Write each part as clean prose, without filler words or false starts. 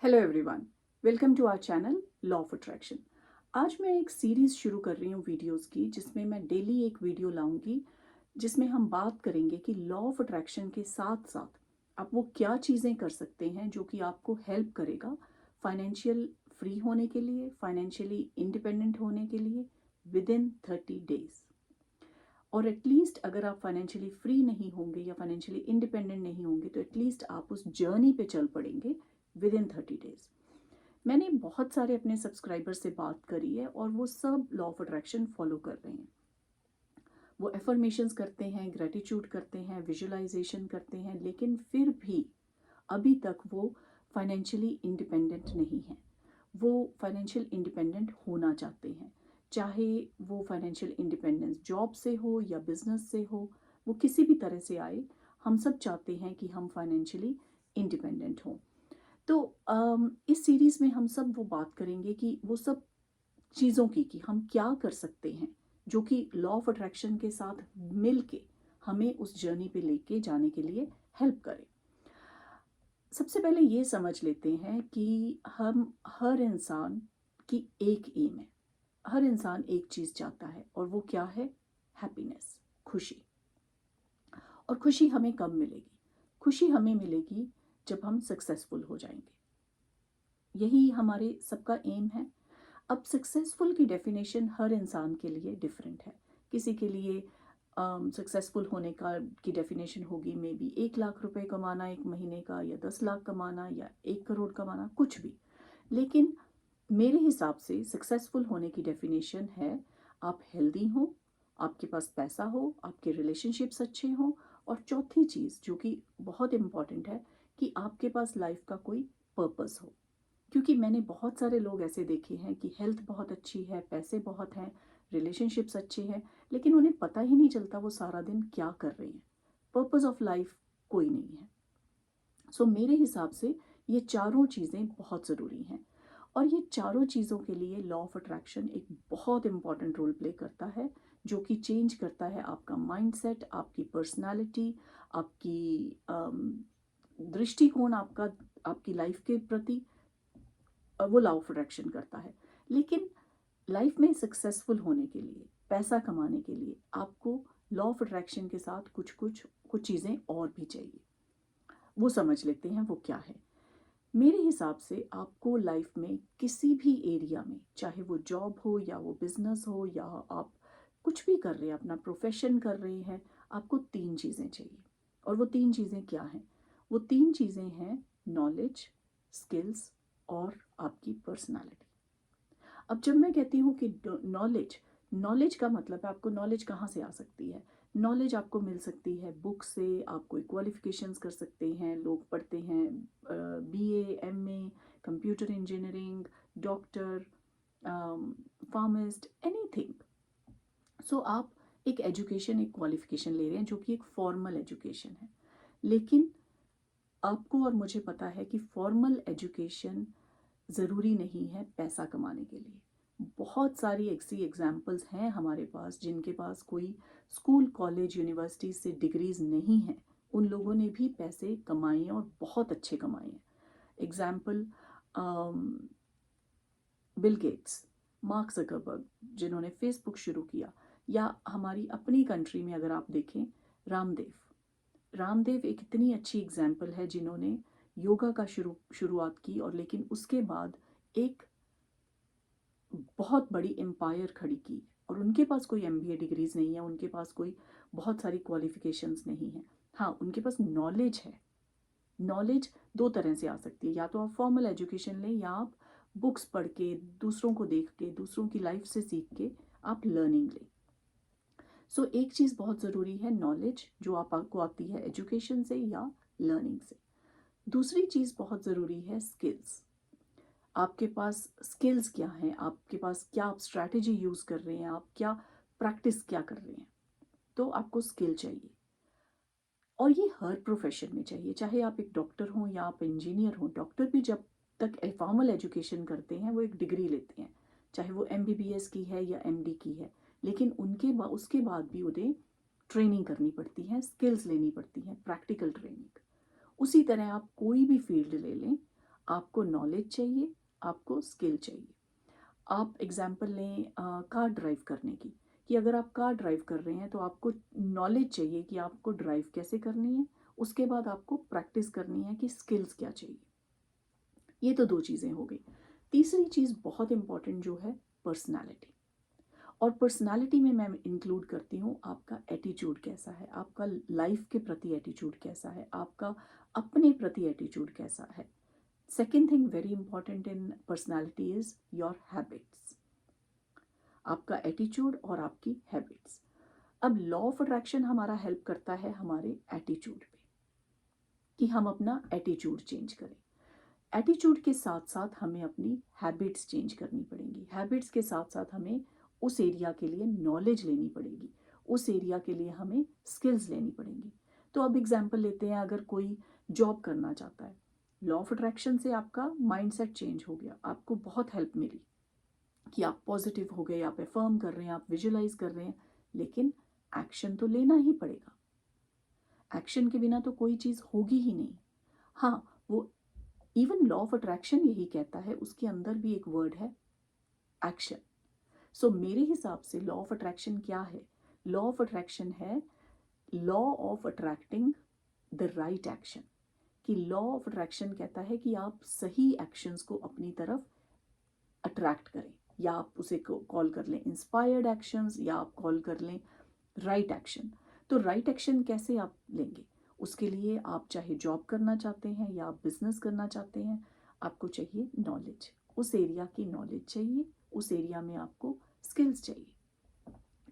Hello everyone, welcome to our channel law of attraction. आज मैं एक सीरीज़ शुरू कर रही हूँ वीडियोस की, जिसमें मैं डेली एक वीडियो लाऊंगी, जिसमें हम बात करेंगे कि लॉ ऑफ अट्रैक्शन के साथ साथ आप वो क्या चीज़ें कर सकते हैं जो कि आपको हेल्प करेगा फाइनेंशियल फ्री होने के लिए, फाइनेंशियली इंडिपेंडेंट होने के लिए विद इन 30 डेज। और एटलीस्ट अगर आप फाइनेंशियली फ्री नहीं होंगे या फाइनेंशियली इंडिपेंडेंट नहीं होंगे तो एटलीस्ट आप उस जर्नी पे चल पड़ेंगे विद इन 30 डेज। मैंने बहुत सारे अपने सब्सक्राइबर से बात करी है और वो सब लॉ ऑफ अट्रैक्शन फॉलो कर रहे हैं। वो एफर्मेशंस करते हैं, ग्रेटिट्यूड करते हैं, विजुअलाइजेशन करते हैं, लेकिन फिर भी अभी तक वो फाइनेंशियली इंडिपेंडेंट नहीं हैं। वो फाइनेंशियल इंडिपेंडेंट होना चाहते हैं, चाहे वो फाइनेंशियल इंडिपेंडेंस जॉब से हो या बिजनेस से हो, वो किसी भी तरह से आए। हम सब चाहते हैं कि हम फाइनेंशियली इंडिपेंडेंट हों। तो इस सीरीज़ में हम सब वो बात करेंगे कि वो सब चीज़ों की कि हम क्या कर सकते हैं जो कि लॉ ऑफ अट्रैक्शन के साथ मिल के हमें उस जर्नी पे लेके जाने के लिए हेल्प करे। सबसे पहले ये समझ लेते हैं कि हम हर इंसान की एक एम है। हर इंसान एक चीज़ चाहता है और वो क्या है? हैप्पीनेस, खुशी। और खुशी हमें कब मिलेगी? खुशी हमें मिलेगी जब हम सक्सेसफुल हो जाएंगे। यही हमारे सबका एम है। अब सक्सेसफुल की डेफिनेशन हर इंसान के लिए डिफरेंट है। किसी के लिए सक्सेसफुल होने का की डेफिनेशन होगी मे बी 1 लाख रुपए कमाना एक महीने का, या 10 लाख कमाना, या 1 करोड़ कमाना, कुछ भी। लेकिन मेरे हिसाब से सक्सेसफुल होने की डेफिनेशन है आप हेल्दी हो, आपके पास पैसा हो, आपके रिलेशनशिप्स अच्छे हों, और चौथी चीज़ जो कि बहुत इम्पॉर्टेंट है कि आपके पास लाइफ का कोई पर्पस हो। क्योंकि मैंने बहुत सारे लोग ऐसे देखे हैं कि हेल्थ बहुत अच्छी है, पैसे बहुत हैं, रिलेशनशिप्स अच्छे हैं, लेकिन उन्हें पता ही नहीं चलता वो सारा दिन क्या कर रहे हैं। पर्पस ऑफ लाइफ कोई नहीं है। सो मेरे हिसाब से ये चारों चीज़ें बहुत ज़रूरी हैं। और ये चारों चीज़ों के लिए लॉ ऑफ अट्रैक्शन एक बहुत इंपॉर्टेंट रोल प्ले करता है, जो कि चेंज करता है आपका माइंडसेट, आपकी पर्सनालिटी, आपकी दृष्टिकोण, आपका आपकी लाइफ के प्रति। वो लॉ ऑफ अट्रैक्शन करता है। लेकिन लाइफ में सक्सेसफुल होने के लिए, पैसा कमाने के लिए आपको लॉ ऑफ अट्रैक्शन के साथ कुछ कुछ कुछ चीज़ें और भी चाहिए। वो समझ लेते हैं वो क्या है। मेरे हिसाब से आपको लाइफ में किसी भी एरिया में, चाहे वो जॉब हो या वो बिजनेस हो या आप कुछ भी कर रहे हैं, अपना प्रोफेशन कर रहे हैं, आपको 3 चीज़ें चाहिए। और वो 3 चीज़ें क्या हैं? वो 3 चीज़ें हैं नॉलेज, स्किल्स और आपकी पर्सनालिटी। अब जब मैं कहती हूँ कि नॉलेज, नॉलेज का मतलब है आपको नॉलेज कहाँ से आ सकती है? नॉलेज आपको मिल सकती है बुक से, आप कोई क्वालिफिकेशंस कर सकते हैं, लोग पढ़ते हैं BA, MA, computer engineering, doctor, pharmacist, anything. So आप एक एजुकेशन, एक क्वालिफिकेशन ले रहे हैं जो कि एक फॉर्मल एजुकेशन है। लेकिन आपको और मुझे पता है कि फॉर्मल एजुकेशन ज़रूरी नहीं है पैसा कमाने के लिए। बहुत सारी ऐसी एग्जाम्पल्स हैं हमारे पास जिनके पास कोई स्कूल, कॉलेज, यूनिवर्सिटी से डिग्रीज नहीं हैं। उन लोगों ने भी पैसे कमाए हैं और बहुत अच्छे कमाए हैं। Example, Bill Gates, mark Zuckerberg, जिन्होंने फेसबुक शुरू किया, या हमारी अपनी कंट्री में अगर आप देखें, रामदेव। रामदेव एक इतनी अच्छी एग्जाम्पल है जिन्होंने योगा का शुरुआत की, और लेकिन उसके बाद एक बहुत बड़ी एम्पायर खड़ी की। और उनके पास कोई एमबीए डिग्रीज नहीं है, उनके पास कोई बहुत सारी क्वालिफिकेशंस नहीं है। हाँ, उनके पास नॉलेज है। नॉलेज दो तरह से आ सकती है, या तो आप फॉर्मल एजुकेशन लें, या आप बुक्स पढ़ के, दूसरों को देख के, दूसरों की लाइफ से सीख के आप लर्निंग लें। सो एक चीज़ बहुत ज़रूरी है नॉलेज, जो आपको आती है एजुकेशन से या लर्निंग से। दूसरी चीज़ बहुत ज़रूरी है स्किल्स। आपके पास स्किल्स क्या हैं, आपके पास क्या आप स्ट्रैटेजी यूज़ कर रहे हैं, आप क्या प्रैक्टिस क्या कर रहे हैं। तो आपको स्किल चाहिए, और ये हर प्रोफेशन में चाहिए। चाहे आप एक डॉक्टर हों या आप इंजीनियर हों, डॉक्टर भी जब तक फॉर्मल एजुकेशन करते हैं वो एक डिग्री लेते हैं, चाहे वो एमबीबीएस की है या एमडी की है। लेकिन उसके बाद भी उन्हें ट्रेनिंग करनी पड़ती है, स्किल्स लेनी पड़ती हैं, प्रैक्टिकल ट्रेनिंग। उसी तरह आप कोई भी फील्ड ले लें, आपको नॉलेज चाहिए, आपको स्किल चाहिए। आप एग्जाम्पल लें कार ड्राइव करने की, कि अगर आप कार ड्राइव कर रहे हैं तो आपको नॉलेज चाहिए कि आपको ड्राइव कैसे करनी है, उसके बाद आपको प्रैक्टिस करनी है कि स्किल्स क्या चाहिए। ये तो दो चीज़ें हो गई। तीसरी चीज़ बहुत इंपॉर्टेंट जो है पर्सनालिटी। और पर्सनालिटी में मैं इंक्लूड करती हूँ आपका एटीट्यूड कैसा है, आपका लाइफ के प्रति एटीट्यूड कैसा है, आपका अपने प्रति एटीट्यूड कैसा है। Second thing very important in personality is your habits, आपका एटीट्यूड और आपकी हैबिट्स। अब लॉ ऑफ अट्रैक्शन हमारा हेल्प करता है हमारे एटीट्यूड पे, कि हम अपना एटीट्यूड चेंज करें। एटीट्यूड के साथ साथ हमें अपनी हैबिट्स चेंज करनी पड़ेंगी। हैबिट्स के साथ साथ हमें उस एरिया के लिए नॉलेज लेनी पड़ेगी, उस एरिया के लिए हमें स्किल्स लेनी पड़ेंगी। तो अब एग्जांपल लेते हैं, अगर कोई जॉब करना चाहता है, लॉ ऑफ अट्रैक्शन से आपका माइंडसेट चेंज हो गया, आपको बहुत हेल्प मिली कि आप पॉजिटिव हो गए, आप एफर्म कर रहे हैं, आप विजुलाइज कर रहे हैं, लेकिन एक्शन तो लेना ही पड़ेगा। एक्शन के बिना तो कोई चीज़ होगी ही नहीं। हाँ, वो इवन लॉ ऑफ अट्रैक्शन यही कहता है, उसके अंदर भी एक वर्ड है एक्शन। सो मेरे हिसाब से लॉ ऑफ अट्रैक्शन क्या है? लॉ ऑफ अट्रैक्शन है law of attracting the right action. कि लॉ ऑफ अट्रैक्शन कहता है कि आप सही एक्शंस को अपनी तरफ अट्रैक्ट करें, या आप उसे कॉल कर लें इंस्पायर्ड एक्शंस, या आप कॉल कर लें राइट एक्शन। तो राइट एक्शन कैसे आप लेंगे? उसके लिए आप चाहे जॉब करना चाहते हैं या आप बिजनेस करना चाहते हैं, आपको चाहिए नॉलेज, उस एरिया की नॉलेज चाहिए, उस एरिया में आपको स्किल्स चाहिए।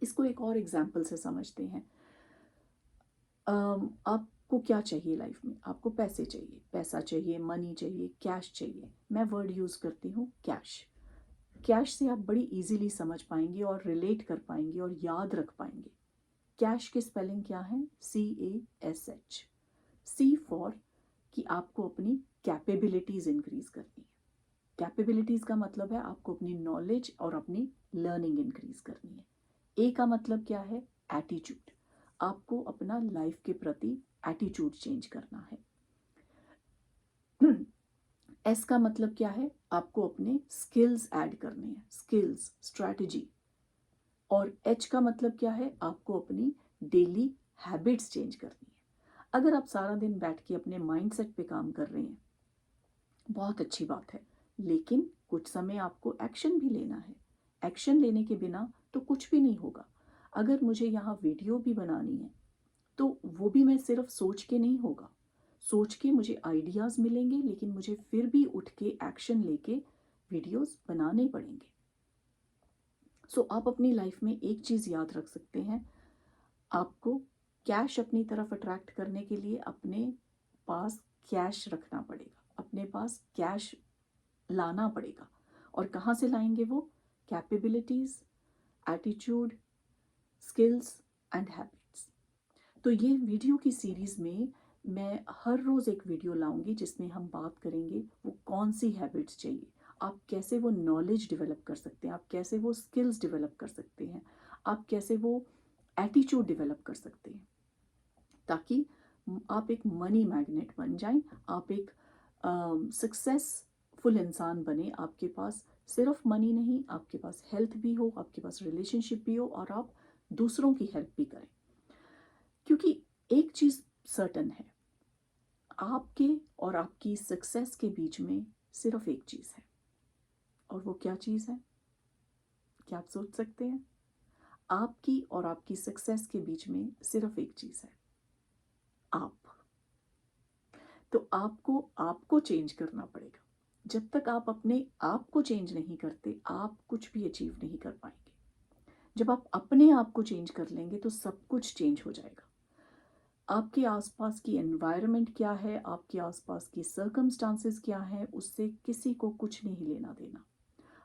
इसको एक और एग्जाम्पल से समझते हैं। आपको क्या चाहिए लाइफ में? आपको पैसे चाहिए, पैसा चाहिए, मनी चाहिए, कैश चाहिए। मैं वर्ड यूज़ करती हूँ कैश। कैश से आप बड़ी इजीली समझ पाएंगे और रिलेट कर पाएंगे और याद रख पाएंगे। कैश की स्पेलिंग क्या है? CASH। सी फॉर कि आपको अपनी कैपेबिलिटीज़ इंक्रीज करनी है। कैपेबिलिटीज़ का मतलब है आपको अपनी नॉलेज और अपनी लर्निंग इंक्रीज करनी है। ए का मतलब क्या है? एटीट्यूड। आपको अपना लाइफ के प्रति एटीट्यूड चेंज करना है। एस का मतलब क्या है? आपको अपने स्किल्स ऐड करने हैं, स्किल्स, स्ट्रैटेजी। और एच का मतलब क्या है? आपको अपनी डेली हैबिट्स चेंज करनी है। अगर आप सारा दिन बैठ के अपने माइंडसेट पे काम कर रहे हैं, बहुत अच्छी बात है, लेकिन कुछ समय आपको एक्शन भी लेना है। एक्शन लेने के बिना तो कुछ भी नहीं होगा। अगर मुझे यहाँ वीडियो भी बनानी है तो वो भी मैं सिर्फ सोच के नहीं होगा। सोच के मुझे आइडियाज़ मिलेंगे, लेकिन मुझे फिर भी उठ के एक्शन लेके वीडियोस बनाने पड़ेंगे। सो आप अपनी लाइफ में एक चीज़ याद रख सकते हैं, आपको कैश अपनी तरफ अट्रैक्ट करने के लिए अपने पास कैश रखना पड़ेगा, अपने पास कैश लाना पड़ेगा। और कहाँ से लाएंगे वो? Capabilities, attitude, skills and habits. तो ये वीडियो की सीरीज़ में मैं हर रोज़ एक वीडियो लाऊंगी जिसमें हम बात करेंगे वो कौन सी हैबिट्स चाहिए, आप कैसे वो नॉलेज डेवलप कर सकते हैं, आप कैसे वो स्किल्स डेवलप कर सकते हैं, आप कैसे वो एटीट्यूड डेवलप कर सकते हैं, ताकि आप एक मनी मैग्नेट बन जाएं, आप एक सक्सेसफुल इंसान बने। आपके पास सिर्फ मनी नहीं, आपके पास हेल्थ भी हो, आपके पास रिलेशनशिप भी हो, और आप दूसरों की हेल्प भी करें। क्योंकि एक चीज़ सर्टन है, आपके और आपकी सक्सेस के बीच में सिर्फ एक चीज़ है। और वो क्या चीज़ है? क्या आप सोच सकते हैं? आपकी और आपकी सक्सेस के बीच में सिर्फ एक चीज़ है, आप। तो आपको चेंज करना पड़ेगा। जब तक आप अपने आप को चेंज नहीं करते, आप कुछ भी अचीव नहीं कर पाएंगे। जब आप अपने आप को चेंज कर लेंगे तो सब कुछ चेंज हो जाएगा। आपके आसपास की एनवायरनमेंट क्या है, आपके आसपास की सर्कमस्टांसेस क्या है, उससे किसी को कुछ नहीं लेना देना।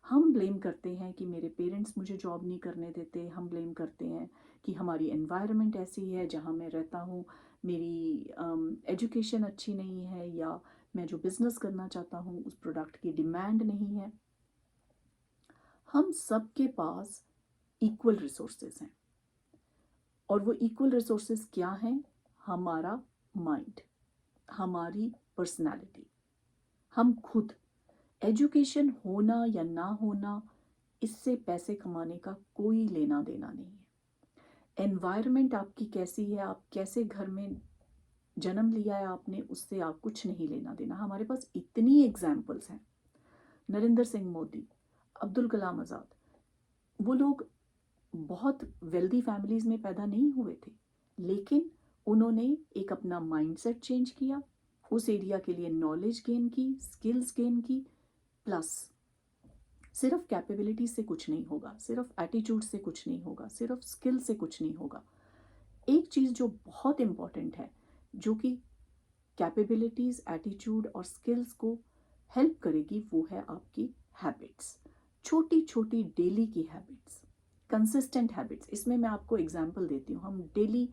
हम ब्लेम करते हैं कि मेरे पेरेंट्स मुझे जॉब नहीं करने देते, हम ब्लेम करते हैं कि हमारी एनवायरनमेंट ऐसी है जहाँ मैं रहता हूँ, मेरी एजुकेशन अच्छी नहीं है, या मैं जो बिज़नेस करना चाहता हूँ उस प्रोडक्ट की डिमांड नहीं है। हम सबके पास इक्वल रिसोर्सेज हैं, और वो इक्वल रिसोर्सेज क्या हैं? हमारा माइंड, हमारी पर्सनालिटी। हम खुद, एजुकेशन होना या ना होना, इससे पैसे कमाने का कोई लेना देना नहीं है। एनवायरनमेंट आपकी कैसी है, आप कैसे घर में जन्म लिया है आपने, उससे आप कुछ नहीं लेना देना। हमारे पास इतनी एग्जाम्पल्स हैं, नरेंद्र सिंह मोदी, अब्दुल कलाम आज़ाद, वो लोग बहुत वेल्दी फैमिलीज में पैदा नहीं हुए थे, लेकिन उन्होंने एक अपना माइंडसेट चेंज किया, उस एरिया के लिए नॉलेज गेन की, स्किल्स गेन की, प्लस सिर्फ कैपेबिलिटी से कुछ नहीं होगा, सिर्फ एटीट्यूड से कुछ नहीं होगा, सिर्फ स्किल से कुछ नहीं होगा। एक चीज़ जो बहुत इम्पॉर्टेंट है, जो कि कैपेबिलिटीज़, एटीट्यूड और स्किल्स को हेल्प करेगी, वो है आपकी हैबिट्स। छोटी छोटी डेली की हैबिट्स, कंसिस्टेंट हैबिट्स। इसमें मैं आपको एग्जांपल देती हूँ। हम डेली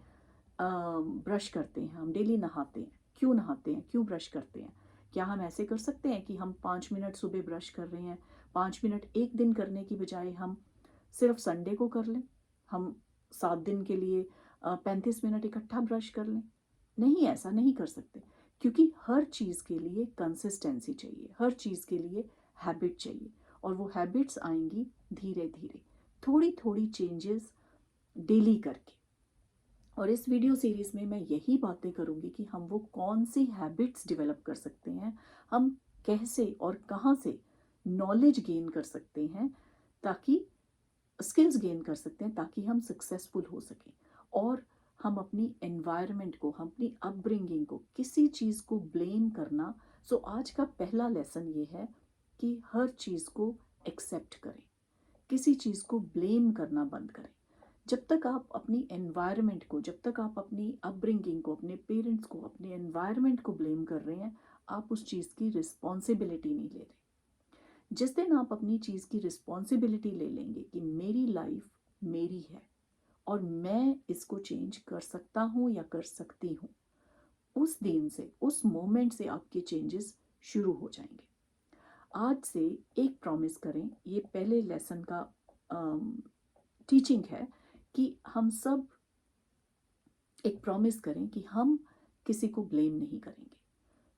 ब्रश करते हैं, हम डेली नहाते हैं। क्यों नहाते हैं, क्यों ब्रश करते हैं? क्या हम ऐसे कर सकते हैं कि हम 5 मिनट सुबह ब्रश कर रहे हैं, 5 मिनट एक दिन करने की बजाय हम सिर्फ संडे को कर लें, हम 7 दिन के लिए 35 मिनट इकट्ठा ब्रश कर लें? नहीं, ऐसा नहीं कर सकते, क्योंकि हर चीज़ के लिए कंसिस्टेंसी चाहिए, हर चीज़ के लिए हैबिट चाहिए, और वो हैबिट्स आएंगी धीरे धीरे, थोड़ी थोड़ी चेंजेस डेली करके। और इस वीडियो सीरीज़ में मैं यही बातें करूँगी कि हम वो कौन सी हैबिट्स डेवलप कर सकते हैं, हम कैसे और कहाँ से नॉलेज गेन कर सकते हैं, ताकि स्किल्स गेन कर सकते हैं, ताकि हम सक्सेसफुल हो सकें। और हम अपनी एनवायरनमेंट को, हम अपनी अपब्रिंगिंग को, किसी चीज़ को ब्लेम करना। सो आज का पहला लेसन ये है कि हर चीज़ को एक्सेप्ट करें, किसी चीज़ को ब्लेम करना बंद करें। जब तक आप अपनी एनवायरनमेंट को, जब तक आप अपनी अपब्रिंगिंग को, अपने पेरेंट्स को, अपने एनवायरनमेंट को ब्लेम कर रहे हैं, आप उस चीज़ की रिस्पॉन्सिबिलिटी नहीं ले रहे। जिस दिन आप अपनी चीज़ की रिस्पॉन्सिबिलिटी ले लेंगे कि मेरी लाइफ मेरी है और मैं इसको चेंज कर सकता हूँ या कर सकती हूँ, उस दिन से, उस मोमेंट से आपके चेंजेस शुरू हो जाएंगे। आज से एक प्रॉमिस करें, ये पहले लेसन का टीचिंग है, कि हम सब एक प्रॉमिस करें कि हम किसी को ब्लेम नहीं करेंगे।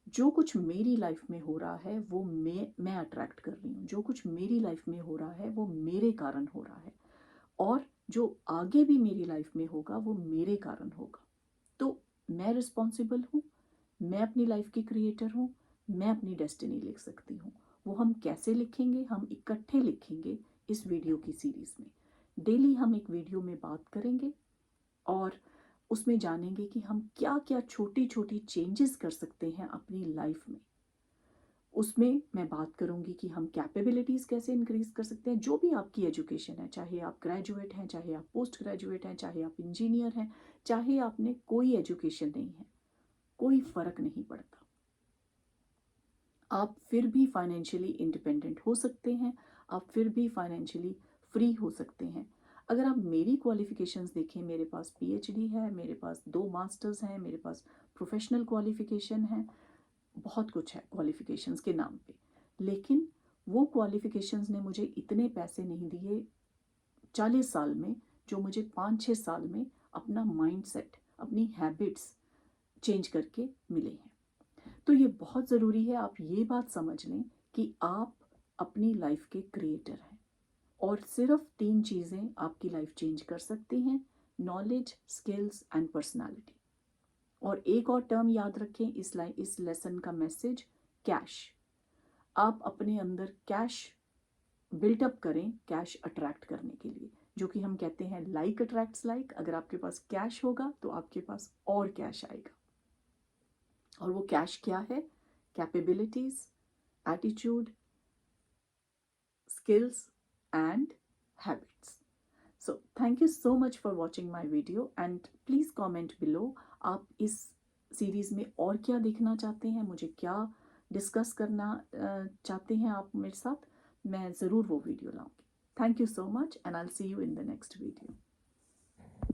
जो कुछ मेरी लाइफ में हो रहा है वो मैं अट्रैक्ट कर रही हूँ, जो कुछ मेरी लाइफ में हो रहा है वो मेरे कारण हो रहा है, और जो आगे भी मेरी लाइफ में होगा वो मेरे कारण होगा। तो मैं रिस्पॉन्सिबल हूँ, मैं अपनी लाइफ की क्रिएटर हूँ, मैं अपनी डेस्टिनी लिख सकती हूँ। वो हम कैसे लिखेंगे, हम इकट्ठे लिखेंगे इस वीडियो की सीरीज़ में। डेली हम एक वीडियो में बात करेंगे और उसमें जानेंगे कि हम क्या क्या छोटी छोटी चेंजेस कर सकते हैं अपनी लाइफ में। उसमें मैं बात करूंगी कि हम कैपेबिलिटीज़ कैसे इंक्रीज कर सकते हैं। जो भी आपकी एजुकेशन है, चाहे आप ग्रेजुएट हैं, चाहे आप पोस्ट ग्रेजुएट हैं, चाहे आप इंजीनियर हैं, चाहे आपने कोई एजुकेशन नहीं है, कोई फ़र्क नहीं पड़ता। आप फिर भी फाइनेंशियली इंडिपेंडेंट हो सकते हैं, आप फिर भी फाइनेंशियली फ्री हो सकते हैं। अगर आप मेरी क्वालिफ़िकेशंस देखें, मेरे पास पीएचडी है, मेरे पास 2 मास्टर्स हैं, मेरे पास प्रोफेशनल क्वालिफ़िकेशन है, बहुत कुछ है क्वालिफ़िकेशंस के नाम पे। लेकिन वो क्वालिफ़िकेशंस ने मुझे इतने पैसे नहीं दिए 40 साल में, जो मुझे 5-6 साल में अपना माइंडसेट, अपनी हैबिट्स चेंज करके मिले हैं। तो ये बहुत ज़रूरी है आप ये बात समझ लें कि आप अपनी लाइफ के क्रिएटर हैं, और सिर्फ 3 चीज़ें आपकी लाइफ चेंज कर सकती हैं: नॉलेज, स्किल्स एंड पर्सनालिटी। और एक और टर्म याद रखें इस लेसन का मैसेज, कैश। आप अपने अंदर कैश बिल्टअप करें, कैश अट्रैक्ट करने के लिए, जो कि हम कहते हैं लाइक अट्रैक्ट्स लाइक। अगर आपके पास कैश होगा तो आपके पास और कैश आएगा। और वो कैश क्या है? Capabilities, attitude, skills and habits. So thank you so much for watching my video, and please comment below आप इस सीरीज़ में और क्या देखना चाहते हैं, मुझे क्या डिस्कस करना चाहते हैं आप मेरे साथ। मैं ज़रूर वो वीडियो लाऊंगी। Thank you so much, and I will see you in the next video.